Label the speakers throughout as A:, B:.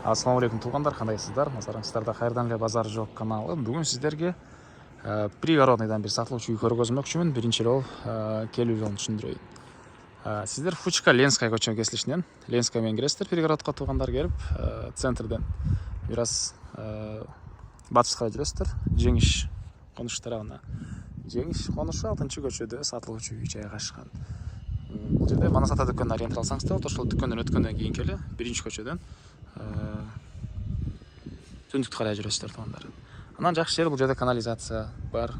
A: Ассаламу алейкум туугандар, кандайсыздар? Назарыңыздарда Кайырдан эле базар жок каналы. Бүгүн сиздерге пригородныйдан бир сатылуучу үй көргөзмөкчүмүн. Биринчи жолу келүү жолун түшүндүрөйүн. Сиздер Фучка Ленская көчөнүн кесилишинен Ленская менен киресиздер. Пригородко туугандар келип, центрден бир аз батышка жүрөсүздөр. Жеңиш конуш тарабына. Жеңиш конушу 6-көчөдө сатылуучу үй жайгашкан. Бул жерде Манас ата дүкөнүнө ориентир алсаңыз да болот. Ошол дүкөндөн өткөндөн кийин келе биринчи көчөдөн түндүктү карай жүрөсүздөр туугандар. Анан жакшы жери бул жерде канализация бар,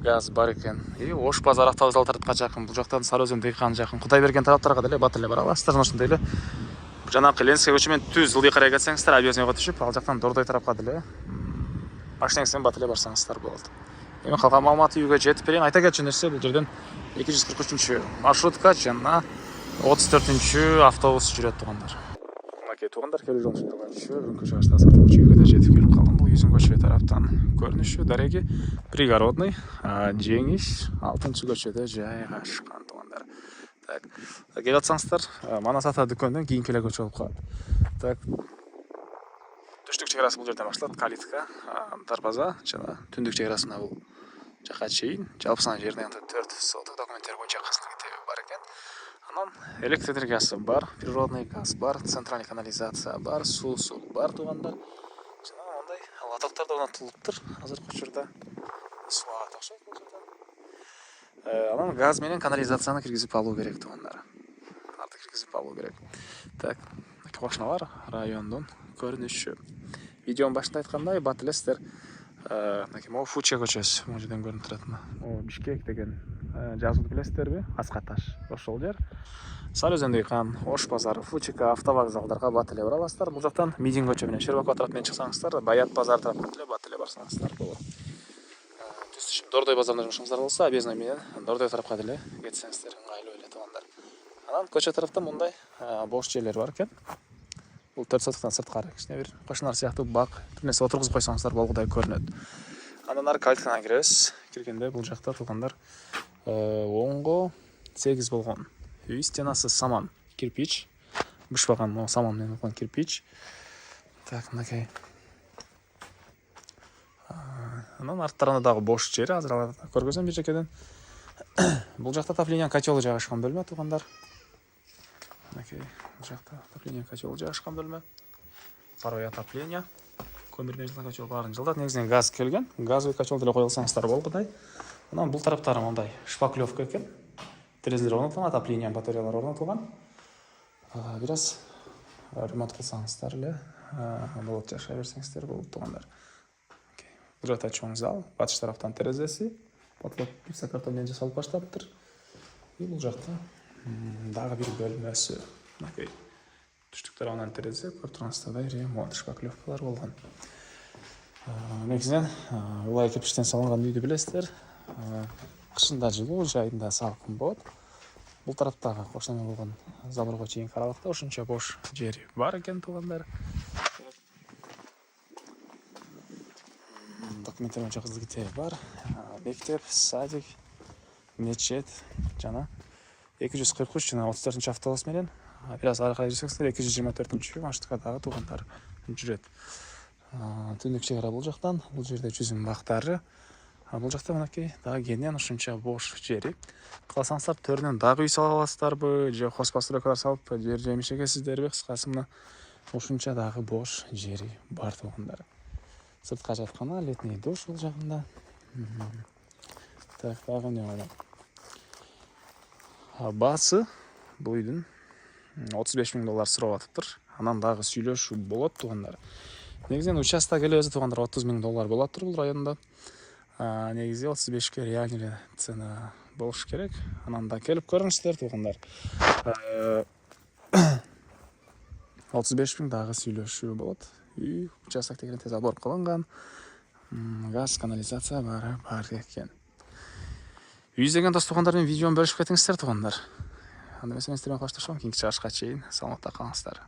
A: газ бар экен. Ош базар автовокзалдардыкка жакын, бул жактан Сары Өзөн дыйкан жакын, Кудайберген тараптарга деле бат эле бара аласыздар. Ошондой эле жанакы Ленская көчө менен түз ылдый карай кетсеңиздер, Объездныйга түшүп, ал жактан Дордой тарапка деле машинаңыз менен бат эле барсаңыздар болот. Эми калган маалыматты үйгө жетип берейин. Айта кетчү нерсе, бул жерден 243 маршрутка жана 34 автобус жүрөт туугандар. Мынакей туугандар, келүү жолун түшүндүргөнчү бүгүнкү чыгышта сатылуучу үйгө да жетип келип калдым. Бул Юзүн көчө тараптан көрүнүшү дареги пригородный Жеңиш 6-көчөдө жайгашкан туугандар. Так, келип атсаңыздар, Манас ата дүкөндөн кийинки эле көчө болуп калат. Так, түштүк чек арасы бул жерден башталат, калитка, дарбаза жана түндүк чек арасына бул жака чейин. Жалпысынан жерден 4 соток документтер боюнча кызмат бар экен. Анан электр энергиясы бар, природный газ бар, центральный канализация бар, суусу бар туугандар. Жана мондай лотоктор да орнотулуптур азыркы учурда. Суга окшойт бул жерден. Анан газ менен канализацияны киргизип алуу керек туугандар. Арды киргизип алуу керек. Так, кошуналар райондун көрүнүшү. Видеонун башында айткандай, бат элесиздер. Могу Фучка көчөсү, могу жерден көрүнүп турат. Могу Бишкек деген жазууну билесиздерби? Аска таш. Ошол жер. Сары Өзөн дыйкан, Ош базары, Фучка, автовокзалдарга бат эле бара аласыздар. Бул жактан Мидин көчө менен Щербакова тарап менен чыксаңыздар, Баят базар тараптан эле бат эле барсаңыздар болот. Түз түшүп Дордой базарында жумушуңуздар болсо, Объездный менен Дордой тарапка деле кетсеңиздер ыңгайлуу эле туугандар. Анан көчө тараптан мындай бош жерлер бар экен. Бул 4 сотоктон сырткары кичине бир кошуналар сыяктуу бак, бир нерсе отургузуп койсоңуздар болгудай көрүнөт. Андан ары калиткага киребиз. Киргенде бул жакта туугандар оңго 8 болгон үй стенасы саман, кирпич, бышпаган саман менен болгон кирпич. Так, мынакей. Анан арттарында дагы бош жери, азыр көргөзөм бир жекеден. Бул жакта отопление котелу жайгашкан бөлмө туугандар. Мынакей, бул жакта отопление котелу жайгашкан бөлмө. Паровой отопление. Көмүрдөн жылган котел баарын жылдат. Негизинен газ келген. Газовый котел деле кое алсаңыздар болгудай. Анан бул тараптары мындай шпаклевка экен. Терезелер орнотулган, отопление батареялар орнотулган. Бир аз ремонт кылсаңыздар эле болот, жашай берсеңиздер болот туугандар. Бул жакта чоң зал, батыш тараптан терезеси, потлок гипсокартондон жасалып баштаптыр. Бул жакта дагы бир бөлмөсү. Мынакей түштүк тарабынан терезе, көрүп тургансыздардай ремонт шпаклевкалар болгон. Негизинен улай кирпичтен салынган үйдү билесиздер. Кышында жылуу, жайында салкын болот. Бул тараптагы кошуна болгон заборго чейин карабакта ошончо бош жери бар экен туугандар. Документтер боюнча кызыл китеби бар. Мектеп, садик, мечет жана 243 жана 34 автобус менен бир аз ары карай жүрсөңүздөр 224 маршрутка дагы туугандар жүрөт. Түндүк чек ара бул жактан, бул жерде жүзүм бактары. Бул жакта мынакей дагы кенен ошончо бош жери. Кааласаңыздар төрүнөн дагы үй сала аласыздарбы, же хозпостройкалар салып жер жемиш экесиздерби? Кыскасы мына ушунча дагы бош жери бар туугандар. Сыртка жаткана, летний душ бул жагында. Так, дагы эмне бар? Баасы бул үйдүн $35,000 сурап атыптыр. Анан дагы сүйлөшүү болот туугандар. Негизинен участок эле өзү туугандар $30,000 болоттур бул районда. Негизи 35ке реальный эле цена болуш керек. Анан да келип көрүңүздөр туугандар. 35,000 дагы сүйлөшүү болот. Үй участок деген тез абор кылынган. Газ, канализация бар экен. Үй излеген дос туугандар менен видеону бөлүшүп кетиңиздер туугандар. Анда мен сиздер менен коштошом. Кийинки чыгышка чейин саламатта калыңыздар.